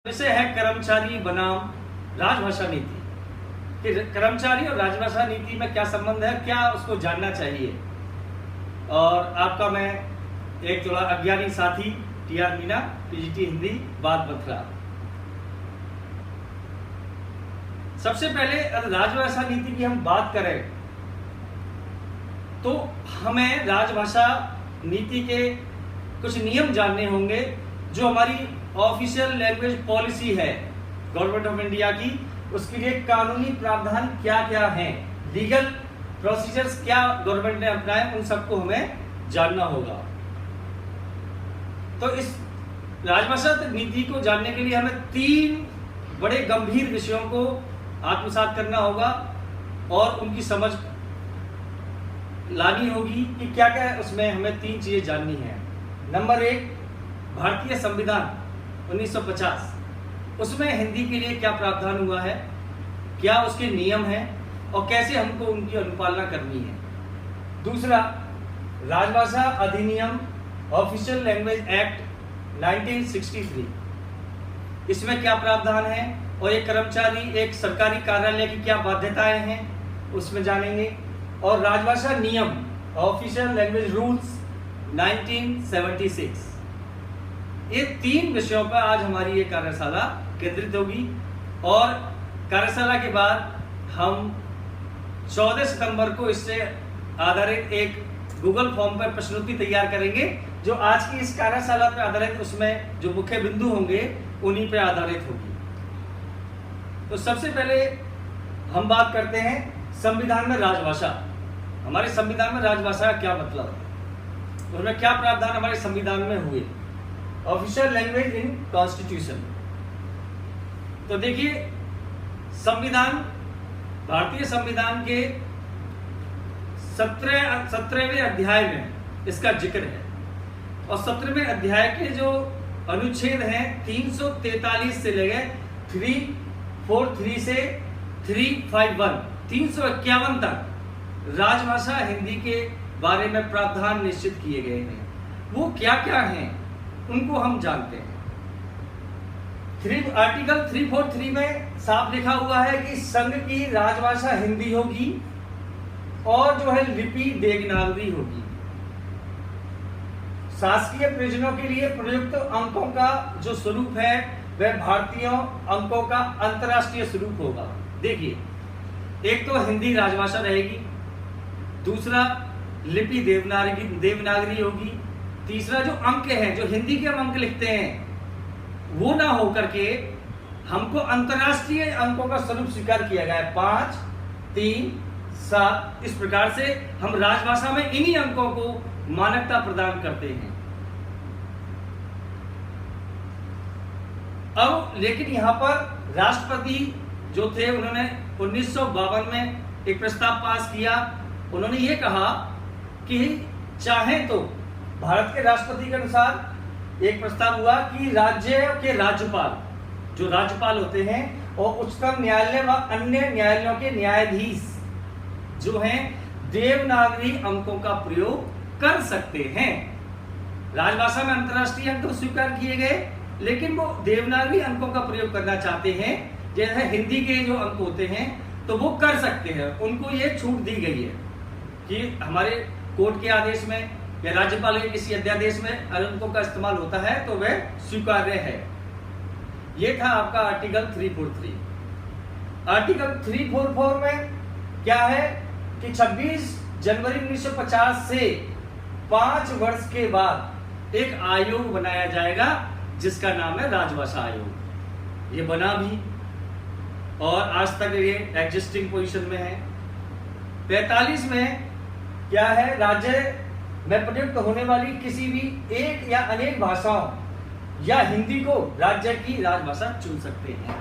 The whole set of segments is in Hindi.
विषय है कर्मचारी बनाम राजभाषा नीति कि कर्मचारी और राजभाषा नीति में क्या संबंध है, क्या उसको जानना चाहिए। और आपका मैं एक थोड़ा अज्ञानी साथी टीआर मीना, पीजीटी हिंदी, बात बथरा। सबसे पहले राजभाषा नीति की हम बात करें तो हमें राजभाषा नीति के कुछ नियम जानने होंगे जो हमारी ऑफिशियल लैंग्वेज पॉलिसी है गवर्नमेंट ऑफ इंडिया की। उसके लिए कानूनी प्रावधान क्या क्या हैं, लीगल प्रोसीजर्स क्या गवर्नमेंट ने अपनाए, उन सबको हमें जानना होगा। तो इस राजभाषा नीति को जानने के लिए हमें 3 बड़े गंभीर विषयों को आत्मसात करना होगा और उनकी समझ लानी होगी कि क्या क्या उसमें हमें 3 चीजें जाननी है। नंबर 1, भारतीय संविधान 1950, उसमें हिंदी के लिए क्या प्रावधान हुआ है, क्या उसके नियम हैं और कैसे हमको उनकी अनुपालना करनी है। दूसरा, राजभाषा अधिनियम ऑफिशियल लैंग्वेज एक्ट 1963, इसमें क्या प्रावधान है और एक कर्मचारी एक सरकारी कार्यालय की क्या बाध्यताएं हैं उसमें जानेंगे। और राजभाषा नियम ऑफिशियल लैंग्वेज रूल्स 1976, ये 3 विषयों पर आज हमारी ये कार्यशाला केंद्रित होगी। और कार्यशाला के बाद हम 14 सितंबर को इससे आधारित एक गूगल फॉर्म पर प्रश्नोत्तरी तैयार करेंगे जो आज की इस कार्यशाला पर आधारित, उसमें जो मुख्य बिंदु होंगे उन्हीं पर आधारित होगी। तो सबसे पहले हम बात करते हैं संविधान में राजभाषा। हमारे संविधान में राजभाषा का क्या मतलब है, उसमें क्या प्रावधान हमारे संविधान में हुए। Official language in constitution. तो देखिए, संविधान, भारतीय संविधान के 17वें अध्याय में इसका जिक्र है और 17वें अध्याय के जो अनुच्छेद हैं 343 से लेकर 343 से 351 351 तक राजभाषा हिंदी के बारे में प्रावधान निश्चित किए गए हैं। वो क्या क्या हैं उनको हम जानते हैं। आर्टिकल 343 में साफ लिखा हुआ है कि संघ की राजभाषा हिंदी होगी और जो है लिपि देवनागरी होगी। शासकीय प्रयोजनों के लिए प्रयुक्त अंकों का जो स्वरूप है वह भारतीय अंकों का अंतरराष्ट्रीय स्वरूप होगा। देखिए, एक तो हिंदी राजभाषा रहेगी, दूसरा लिपि देवनागरी होगी, तीसरा जो अंक हैं, जो हिंदी के हम अंक लिखते हैं वो ना होकर के हमको अंतरराष्ट्रीय अंकों का स्वरूप स्वीकार किया गया है। 5, 3, 7, इस प्रकार से हम राजभाषा में इन्हीं अंकों को मान्यता प्रदान करते हैं। अब लेकिन यहां पर राष्ट्रपति जो थे उन्होंने 1952 में एक प्रस्ताव पास किया। उन्होंने ये कहा कि चाहे तो भारत के राष्ट्रपति के अनुसार एक प्रस्ताव हुआ कि राज्य के राज्यपाल, जो राज्यपाल होते हैं, और उच्चतम न्यायालय व अन्य न्यायालयों के न्यायाधीश जो हैं देवनागरी अंकों का प्रयोग कर सकते हैं। राजभाषा में अंतरराष्ट्रीय अंक स्वीकार किए गए, लेकिन वो देवनागरी अंकों का प्रयोग करना चाहते हैं, जैसे हिंदी के जो अंक होते हैं तो वो कर सकते हैं। उनको ये छूट दी गई है कि हमारे कोर्ट के आदेश में या राज्यपाल के किसी अध्यादेश में अगर अंकों का इस्तेमाल होता है तो वह स्वीकार्य है। यह था आपका आर्टिकल 343। आर्टिकल 344 में क्या है कि 26 जनवरी 1950 से 5 वर्ष के बाद एक आयोग बनाया जाएगा जिसका नाम है राजभाषा आयोग। ये बना भी और आज तक ये एग्जिस्टिंग पोजीशन में है। 45 में क्या है, राज्य में प्रयुक्त होने वाली किसी भी एक या अनेक भाषाओं या हिंदी को राज्य की राजभाषा चुन सकते हैं।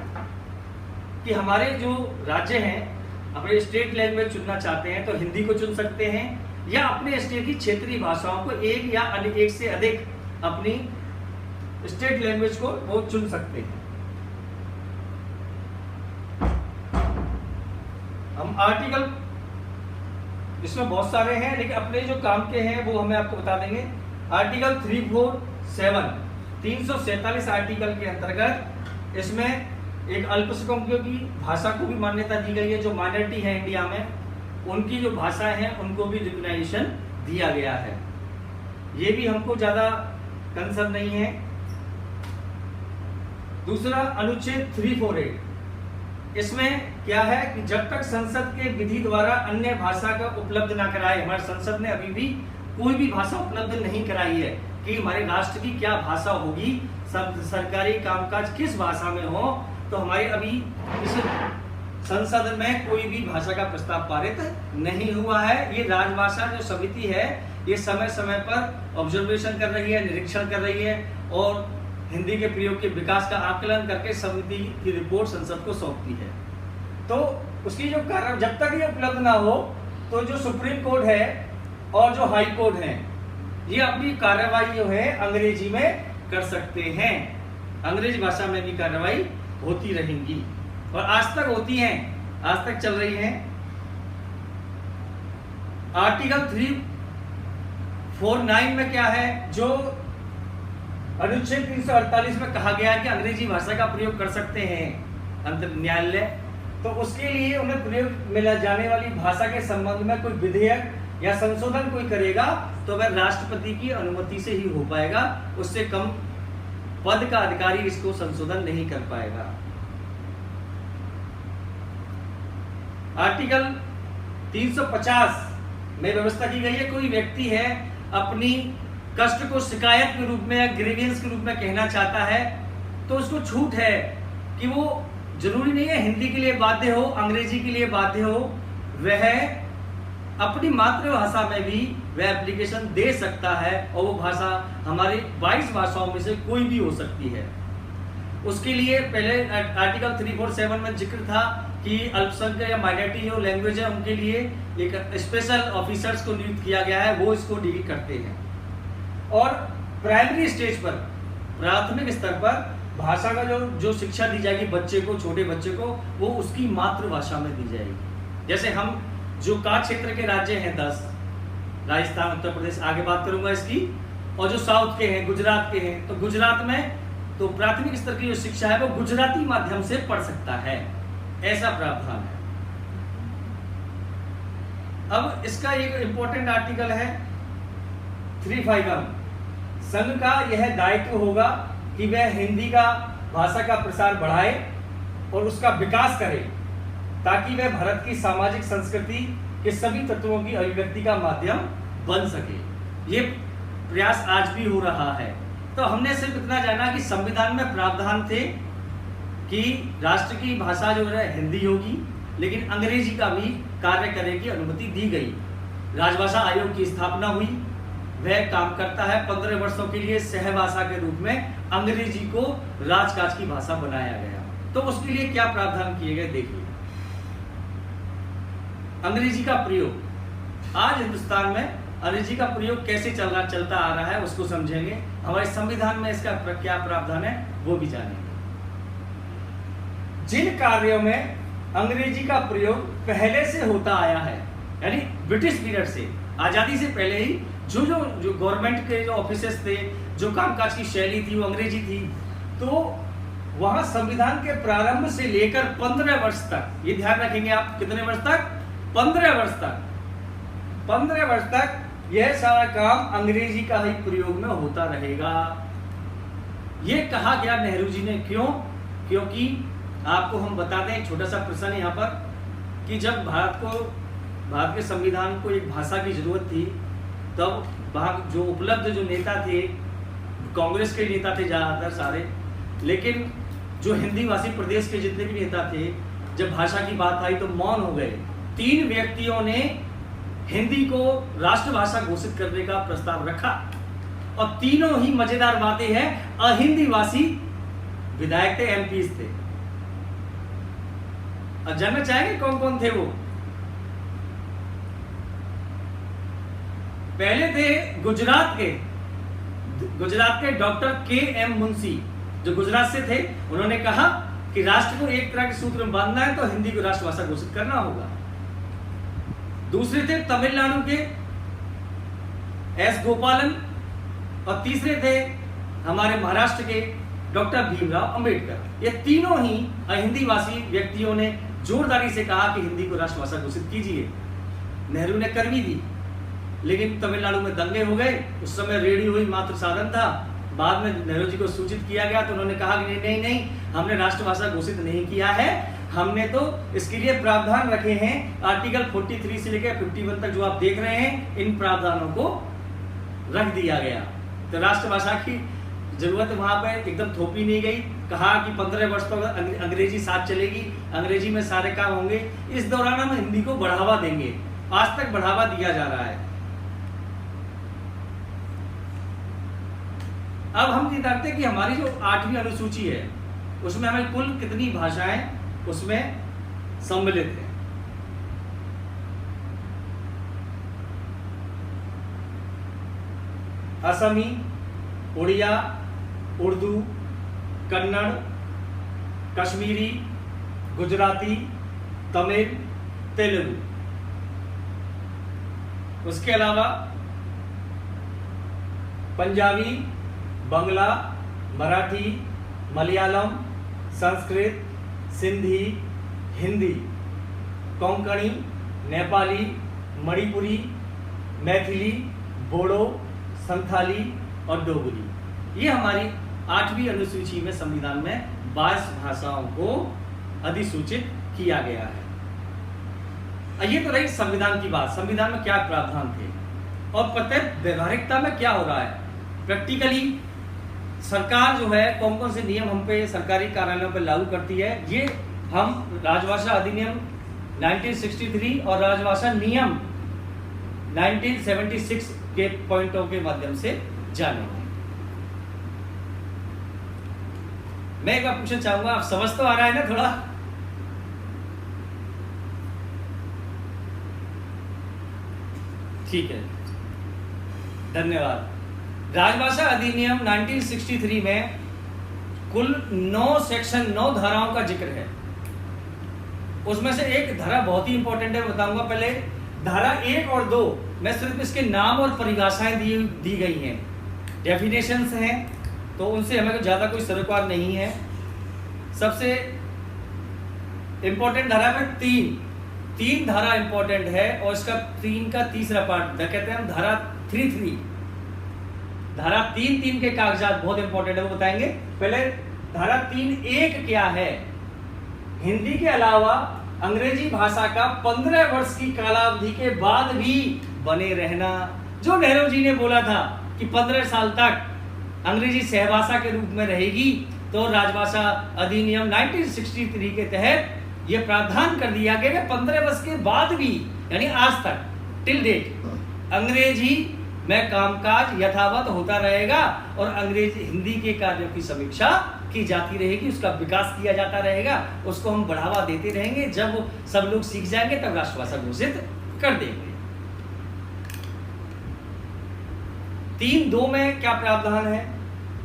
कि हमारे जो राज्य हैं अपने स्टेट लैंग्वेज चुनना चाहते हैं तो हिंदी को चुन सकते हैं या अपने स्टेट की क्षेत्रीय भाषाओं को एक या एक से अधिक अपनी स्टेट लैंग्वेज को वो चुन सकते हैं। हम आर्टिकल, इसमें बहुत सारे हैं लेकिन अपने जो काम के हैं वो हमें आपको बता देंगे। आर्टिकल 347 347 आर्टिकल के अंतर्गत इसमें एक अल्पसंख्यकों की भाषा को भी मान्यता दी गई है, जो माइनॉरिटी है इंडिया में, उनकी जो भाषाएं हैं उनको भी रिकॉग्निशन दिया गया है। ये भी हमको ज्यादा कंसर्न नहीं है। दूसरा अनुच्छेद 348, इसमें क्या है कि जब तक संसद के विधि द्वारा अन्य भाषा का उपलब्ध ना कराए, हमारे संसद ने अभी भी कोई भी भाषा उपलब्ध नहीं कराई है कि हमारे राष्ट्र की क्या भाषा होगी, सब सरकारी कामकाज किस भाषा में हो, तो हमारे अभी इस संसद में कोई भी भाषा का प्रस्ताव पारित नहीं हुआ है। ये राजभाषा जो समिति है ये समय समय पर ऑब्जर्वेशन कर रही है, निरीक्षण कर रही है और हिंदी के प्रयोग के विकास का आकलन करके समिति की रिपोर्ट संसद को सौंपती है। तो उसकी जो कारण जब तक ये उपलब्ध ना हो तो जो सुप्रीम कोर्ट है और जो हाई कोर्ट है ये अपनी कार्रवाई जो है अंग्रेजी में कर सकते हैं। अंग्रेजी भाषा में भी कार्रवाई होती रहेंगी और आज तक होती हैं, आज तक चल रही हैं। आर्टिकल 349 में क्या है, जो अनुच्छेद 348 में कहा गया है कि अंग्रेजी भाषा का प्रयोग कर सकते हैं अंतर न्यायालय, तो उसके लिए उन्हें प्रयोग में जाने वाली भाषा के संबंध में कोई विधेयक या संशोधन कोई करेगा तो वह राष्ट्रपति की अनुमति से ही हो पाएगा, उससे कम पद का अधिकारी इसको संशोधन नहीं कर पाएगा। आर्टिकल 350 में व्यवस्था की गई है, कोई व्यक्ति है अपनी कष्ट को शिकायत के रूप में या ग्रीवेंस के रूप में कहना चाहता है तो उसको छूट है कि वो जरूरी नहीं है हिंदी के लिए बाध्य हो, अंग्रेजी के लिए बाध्य हो, वह अपनी मातृभाषा में भी वह एप्लीकेशन दे सकता है और वो भाषा हमारी 22 भाषाओं में से कोई भी हो सकती है। उसके लिए पहले आर्टिकल 347 में जिक्र था कि अल्पसंख्यक या माइनॉरिटी जो लैंग्वेज है उनके लिए एक स्पेशल ऑफिसर्स को नियुक्त किया गया है, वो इसको डील करते हैं। और प्राइमरी स्टेज पर, प्राथमिक स्तर पर भाषा का जो शिक्षा दी जाएगी बच्चे को, छोटे बच्चे को, वो उसकी मातृभाषा में दी जाएगी। जैसे हम जो का क्षेत्र के राज्य हैं 10, राजस्थान, उत्तर प्रदेश, आगे बात करूंगा इसकी, और जो साउथ के हैं, गुजरात के हैं, तो गुजरात में तो प्राथमिक स्तर की जो शिक्षा है वो गुजराती माध्यम से पढ़ सकता है, ऐसा प्रावधान है। अब इसका एक इंपॉर्टेंट आर्टिकल है 351, संघ का यह दायित्व होगा कि वह हिंदी का भाषा का प्रसार बढ़ाए और उसका विकास करे ताकि वह भारत की सामाजिक संस्कृति के सभी तत्वों की अभिव्यक्ति का माध्यम बन सके। ये प्रयास आज भी हो रहा है। तो हमने सिर्फ इतना जाना कि संविधान में प्रावधान थे कि राष्ट्र की भाषा जो है हिंदी होगी, लेकिन अंग्रेजी का भी कार्य करने की अनुमति दी गई। राजभाषा आयोग की स्थापना हुई, वह काम करता है। 15 वर्षों के लिए सहभाषा के रूप में अंग्रेजी को राजकाज की भाषा बनाया गया। तो उसके लिए क्या प्रावधान किए गए देखिए। अंग्रेजी का प्रयोग, आज हिंदुस्तान में अंग्रेजी का प्रयोग कैसे चलता आ रहा है उसको समझेंगे। हमारे संविधान में इसका क्या प्रावधान है वो भी जानेंगे। जिन कार्यों में अंग्रेजी का प्रयोग पहले से होता आया है, यानी ब्रिटिश पीरियड से, आजादी से पहले ही जो गवर्नमेंट के जो ऑफिसर्स थे, जो कामकाज की शैली थी वो अंग्रेजी थी, तो वहां संविधान के प्रारंभ से लेकर 15 वर्ष तक, ये ध्यान रखेंगे आप, कितने वर्ष तक? 15 वर्ष तक। 15 वर्ष तक यह सारा काम अंग्रेजी का ही प्रयोग में होता रहेगा। ये कहा गया नेहरू जी ने, क्यों? क्योंकि आपको हम बताते हैं, छोटा सा प्रश्न यहाँ पर, कि जब भारत के संविधान को एक भाषा की जरूरत थी, तब वहाँ जो उपलब्ध जो नेता थे, कांग्रेस के नेता थे ज्यादातर सारे, लेकिन जो हिंदी भाषी प्रदेश के जितने भी नेता थे, जब भाषा की बात आई तो मौन हो गए। 3 व्यक्तियों ने हिंदी को राष्ट्रभाषा घोषित करने का प्रस्ताव रखा और तीनों ही मजेदार बातें हैं, अहिंदी भाषी विधायक थे, एमपीज थे। और जानना चाहेंगे कौन कौन थे वो? पहले थे गुजरात के डॉक्टर के.एम. मुंशी, जो गुजरात से थे। उन्होंने कहा कि राष्ट्र को एक तरह के सूत्र में बांधना है तो हिंदी को राष्ट्रभाषा घोषित करना होगा। दूसरे थे तमिलनाडु के एस. गोपालन और तीसरे थे हमारे महाराष्ट्र के डॉक्टर भीमराव अंबेडकर। ये तीनों ही हिंदी भाषी व्यक्तियों ने जोरदारी से कहा कि हिंदी को राष्ट्रभाषा घोषित कीजिए। नेहरू ने कर भी दी, लेकिन तमिलनाडु में दंगे हो गए। उस समय रेडियो ही मात्र साधन था। बाद में नेहरू जी को सूचित किया गया तो उन्होंने कहा कि नहीं नहीं, हमने राष्ट्रभाषा घोषित नहीं किया है, हमने तो इसके लिए प्रावधान रखे हैं। आर्टिकल 43 से लेकर 51 तक जो आप देख रहे हैं, इन प्रावधानों को रख दिया गया। तो राष्ट्रभाषा की जरूरत वहां पर एकदम थोपी नहीं गई। कहा कि 15 वर्ष तक अंग्रेजी साथ चलेगी, अंग्रेजी में सारे काम होंगे, इस दौरान हम हिंदी को बढ़ावा देंगे। आज तक बढ़ावा दिया जा रहा है। अब हम ये जानते हैं कि हमारी जो 8वीं अनुसूची है उसमें हमें कुल कितनी भाषाएं उसमें सम्मिलित है। असमी, उड़िया, उर्दू, कन्नड़, कश्मीरी, गुजराती, तमिल, तेलुगु। उसके अलावा पंजाबी, बंगला, मराठी, मलयालम, संस्कृत, सिंधी, हिंदी, कोंकणी, नेपाली, मणिपुरी, मैथिली, बोडो, संथाली और डोगरी। ये हमारी 8वीं अनुसूची में संविधान में 22 भाषाओं को अधिसूचित किया गया है। ये तो रही संविधान की बात। संविधान में क्या प्रावधान थे और प्रत्येक व्यवहारिकता में क्या हो रहा है। प्रैक्टिकली सरकार जो है कौन कौन से नियम हम पे सरकारी कार्यालयों पे लागू करती है, ये हम राजभाषा अधिनियम 1963 और राजभाषा नियम 1976 के पॉइंटों के माध्यम से जानेंगे। मैं एक बार पूछना चाहूंगा, आप समझ तो आ रहा है ना थोड़ा? ठीक है, धन्यवाद। राजभाषा अधिनियम 1963 में कुल 9 सेक्शन 9 धाराओं का जिक्र है। उसमें से एक धारा बहुत ही इंपॉर्टेंट है, बताऊंगा। पहले धारा 1 और 2 में सिर्फ इसके नाम और परिभाषाएं दी गई हैं, डेफिनेशंस हैं, तो उनसे हमें ज्यादा कोई सरोकार नहीं है। सबसे इंपॉर्टेंट धारा में 3 धारा इंपॉर्टेंट है और इसका 3 का तीसरा पार्ट कहते हैं हम धारा 3 धारा 3 के कागजात बहुत इंपॉर्टेंट है, वो बताएंगे। पहले धारा 3(1) क्या है? हिंदी के अलावा अंग्रेजी भाषा का 15 वर्ष की कालावधि के बाद भी बने रहना। जो नेहरू जी ने बोला था कि 15 साल तक अंग्रेजी सहभाषा के रूप में रहेगी, तो राजभाषा अधिनियम 1963 के तहत यह प्रावधान कर दिया गया कि 15 वर्ष के बाद भी, यानी आज तक टिल डेट, अंग्रेजी में कामकाज यथावत होता रहेगा और अंग्रेजी हिंदी के कार्यों की समीक्षा की जाती रहेगी, उसका विकास किया जाता रहेगा, उसको हम बढ़ावा देते रहेंगे। जब वो सब लोग सीख जाएंगे तब राष्ट्रभाषा घोषित कर देंगे। 3(2) में क्या प्रावधान है?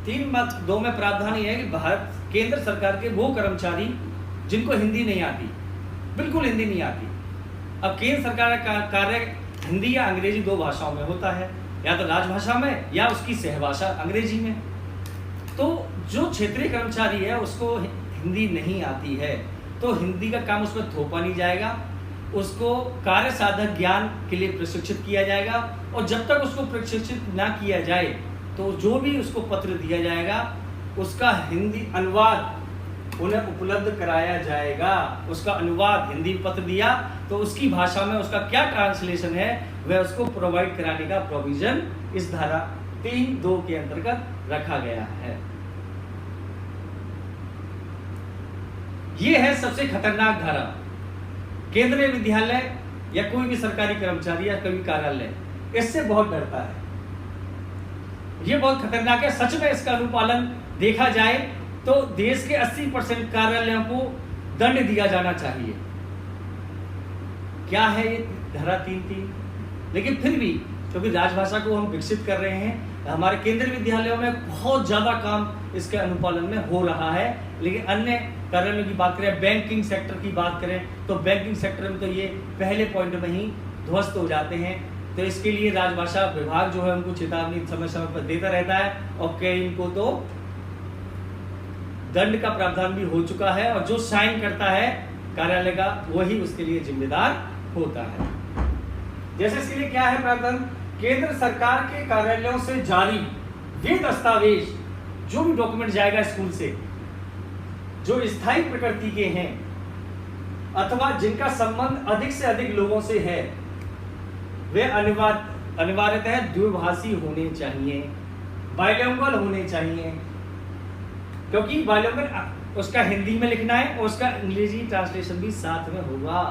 3(2) में प्रावधान यह है कि भारत केंद्र सरकार के वो कर्मचारी जिनको हिंदी नहीं आती, बिल्कुल हिंदी नहीं आती, अब केंद्र सरकार का कार्य हिंदी या अंग्रेजी 2 भाषाओं में होता है, या तो राजभाषा में या उसकी सहभाषा अंग्रेजी में। तो जो क्षेत्रीय कर्मचारी है उसको हिंदी नहीं आती है तो हिंदी का काम उसमें थोपा नहीं जाएगा, उसको कार्य साधक ज्ञान के लिए प्रशिक्षित किया जाएगा, और जब तक उसको प्रशिक्षित ना किया जाए तो जो भी उसको पत्र दिया जाएगा उसका हिंदी अनुवाद उन्हें उपलब्ध कराया जाएगा। उसका अनुवाद, हिंदी पत्र दिया तो उसकी भाषा में उसका क्या ट्रांसलेशन है वह उसको प्रोवाइड कराने का प्रोविजन इस धारा 3(2) के अंतर्गत रखा गया है। यह है सबसे खतरनाक धारा। केंद्रीय विद्यालय या कोई भी सरकारी कर्मचारी या कोई कार्यालय इससे बहुत डरता है। यह बहुत खतरनाक है। सच में इसका अनुपालन देखा जाए तो देश के 80% कार्यालयों को दंड दिया जाना चाहिए। क्या है ये धारा 3(3)? लेकिन फिर भी क्योंकि राजभाषा को हम विकसित कर रहे हैं, हमारे केंद्रीय विद्यालयों में बहुत ज्यादा काम इसके अनुपालन में हो रहा है। लेकिन अन्य कार्यालयों की बात करें, बैंकिंग सेक्टर की बात करें, तो बैंकिंग सेक्टर में तो ये पहले पॉइंट में ही ध्वस्त हो जाते हैं। तो इसके लिए राजभाषा विभाग जो है उनको चेतावनी समय समय पर देता रहता है, और कई इनको तो दंड का प्रावधान भी हो चुका है, और जो साइन करता है कार्यालय का वही उसके लिए जिम्मेदार होता है। जैसे इसके लिए क्या है प्रावधान, केंद्र सरकार के कार्यालयों से जारी वे दस्तावेज, जो भी डॉक्यूमेंट जाएगा स्कूल से, जो स्थायी प्रकृति के हैं अथवा जिनका संबंध अधिक से अधिक लोगों से है, वे अनिवार्यतः द्विभाषी होने चाहिए, बाइलिंगुअल होने चाहिए। क्योंकि बाइलिंगुअल उसका हिंदी में लिखना है और उसका अंग्रेजी ट्रांसलेशन भी साथ में होगा।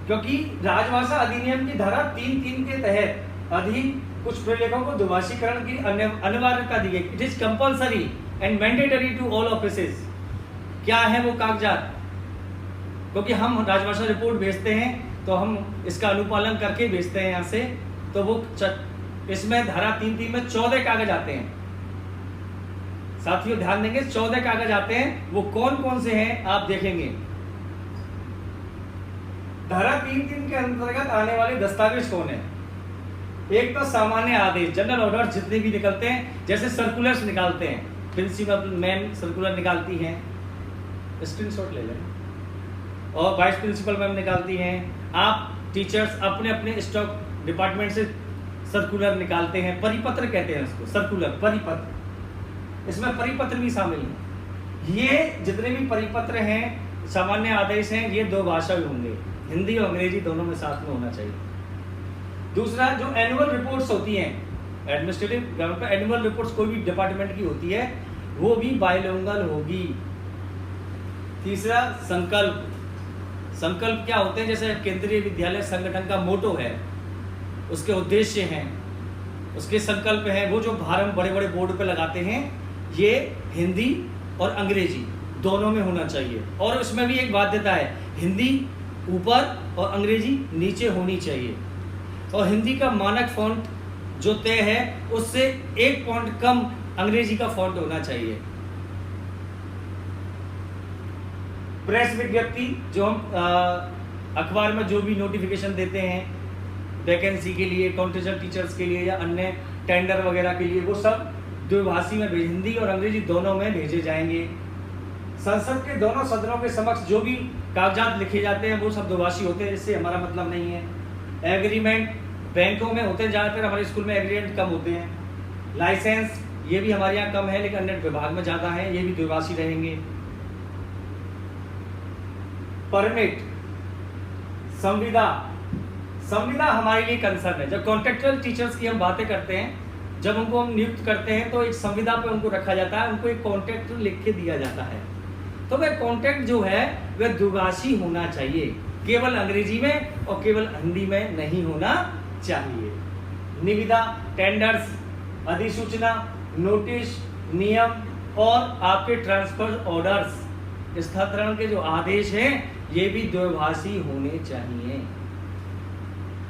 क्योंकि राजभाषा अधिनियम की धारा 3(3) के तहत अधीन कुछ प्रलेखों को द्विभाषीकरण की अनिवार्यता दी गई। It is compulsory and mandatory to all offices. क्या है वो कागजात, क्योंकि हम राजभाषा रिपोर्ट भेजते हैं तो हम इसका अनुपालन करके भेजते हैं यहाँ से, तो वो इसमें धारा 3(3) में 14 कागज आते हैं। साथियों ध्यान देंगे, 14 कागज आते हैं। वो कौन कौन से हैं आप देखेंगे। धारा 3(3) के अंतर्गत आने वाले दस्तावेज कौन है। एक तो सामान्य आदेश, जनरल ऑर्डर जितने भी निकलते हैं, जैसे सर्कुलर्स निकालते हैं, प्रिंसिपल मैम सर्कुलर निकालती हैं, स्क्रीनशॉट ले लें, और वाइस प्रिंसिपल मैम निकालती हैं। आप टीचर्स अपने अपने स्टॉक डिपार्टमेंट से सर्कुलर निकालते हैं, परिपत्र कहते हैं उसको, सर्कुलर परिपत्र, इसमें परिपत्र भी शामिल है। ये जितने भी परिपत्र हैं, सामान्य आदेश हैं, ये 2 भाषा में होंगे, हिंदी और अंग्रेजी दोनों में साथ में होना चाहिए। दूसरा, जो एनुअल रिपोर्ट्स होती हैं, एडमिनिस्ट्रेटिव लेवल पर एनुअल रिपोर्ट्स कोई भी डिपार्टमेंट की होती है, वो भी बाइलिंगुअल होगी। तीसरा, संकल्प। संकल्प क्या होते हैं, जैसे केंद्रीय विद्यालय संगठन का मोटो है, उसके उद्देश्य हैं, उसके संकल्प हैं, वो जो भारत बड़े बड़े बोर्ड पे लगाते हैं, ये हिंदी और अंग्रेजी दोनों में होना चाहिए। और उसमें भी एक बाध्यता है, हिंदी ऊपर और अंग्रेजी नीचे होनी चाहिए। और हिंदी का मानक फॉन्ट जो तय है, उससे 1 पॉइंट कम अंग्रेजी का फॉन्ट होना चाहिए। प्रेस विज्ञप्ति, जो हम अखबार में जो भी नोटिफिकेशन देते हैं वैकेंसी के लिए, कॉन्ट्रेक्चुअल टीचर्स के लिए या अन्य टेंडर वगैरह के लिए, वो सब द्विभाषी में, हिंदी और अंग्रेजी दोनों में भेजे जाएंगे। संसद के दोनों सदनों के समक्ष जो भी कागजात लिखे जाते हैं वो सब द्विभाषी होते हैं, इससे हमारा मतलब नहीं है। एग्रीमेंट बैंकों में होते हैं ज़्यादातर, हमारे स्कूल में एग्रीमेंट कम होते हैं। लाइसेंस, ये भी हमारे यहाँ कम है, लेकिन अन्य विभाग में ज़्यादा है, ये भी द्विभाषी रहेंगे। परमिट, संविदा, संविदा हमारे लिए कंसर्न है। जब कॉन्ट्रेक्चुअल टीचर्स की हम बातें करते हैं, जब उनको हम नियुक्त करते हैं तो एक संविदा पे उनको रखा जाता है, उनको एक कॉन्ट्रैक्ट लिख के दिया जाता है। तो वह कॉन्ट्रैक्ट जो है वह द्विभाषी होना चाहिए, केवल अंग्रेजी में और केवल हिंदी में नहीं होना चाहिए। निविदा, टेंडर्स, अधिसूचना, नोटिस, नियम और आपके ट्रांसफर ऑर्डर्स, स्थानांतरण के जो आदेश हैं, ये भी द्विभाषी होने चाहिए।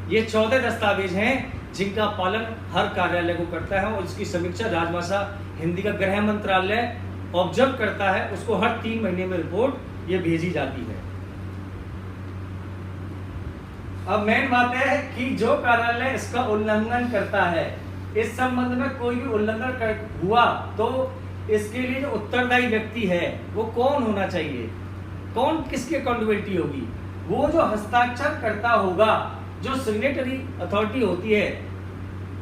ये 14 दस्तावेज हैं जिनका पालन हर कार्यालय को करता है, और इसकी समीक्षा राजभाषा हिंदी का गृह मंत्रालय ऑब्जर्व करता है। उसको हर 3 महीने में रिपोर्ट ये भेजी जाती है। अब मेन बात है कि जो कार्यालय इसका उल्लंघन करता है, इस संबंध में कोई भी उल्लंघन हुआ तो इसके लिए जो उत्तरदायी व्यक्ति है वो कौन होना चाहिए, कौन किसकी अकाउंटेबिलिटी होगी, वो जो हस्ताक्षर करता होगा, जो सिग्नेटरी अथॉरिटी होती है,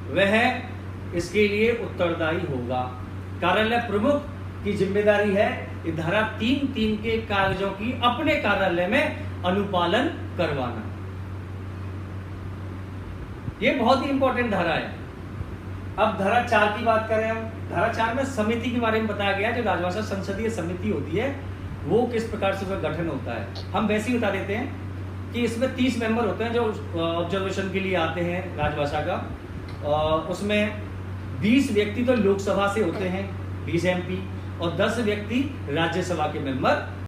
वह इसके लिए उत्तरदायी होगा। कार्यालय प्रमुख की जिम्मेदारी है कि धारा 3(3) के कागजों की अपने कार्यालय में अनुपालन करवाना। ये बहुत ही इंपॉर्टेंट धारा है। अब धारा 4 की बात करें हम। धारा 4 में समिति के बारे में बताया गया, जो राजभाषा संसदीय समिति होती है वो किस प्रकार से उसका गठन होता है। हम वैसे ही बता देते हैं कि इसमें 30 मेंबर होते हैं जो ऑब्जर्वेशन के लिए आते हैं राजभाषा का। उसमें 20 व्यक्ति तो लोकसभा से होते हैं, 20 MP, और 10 व्यक्ति राज्यसभा के मेंबर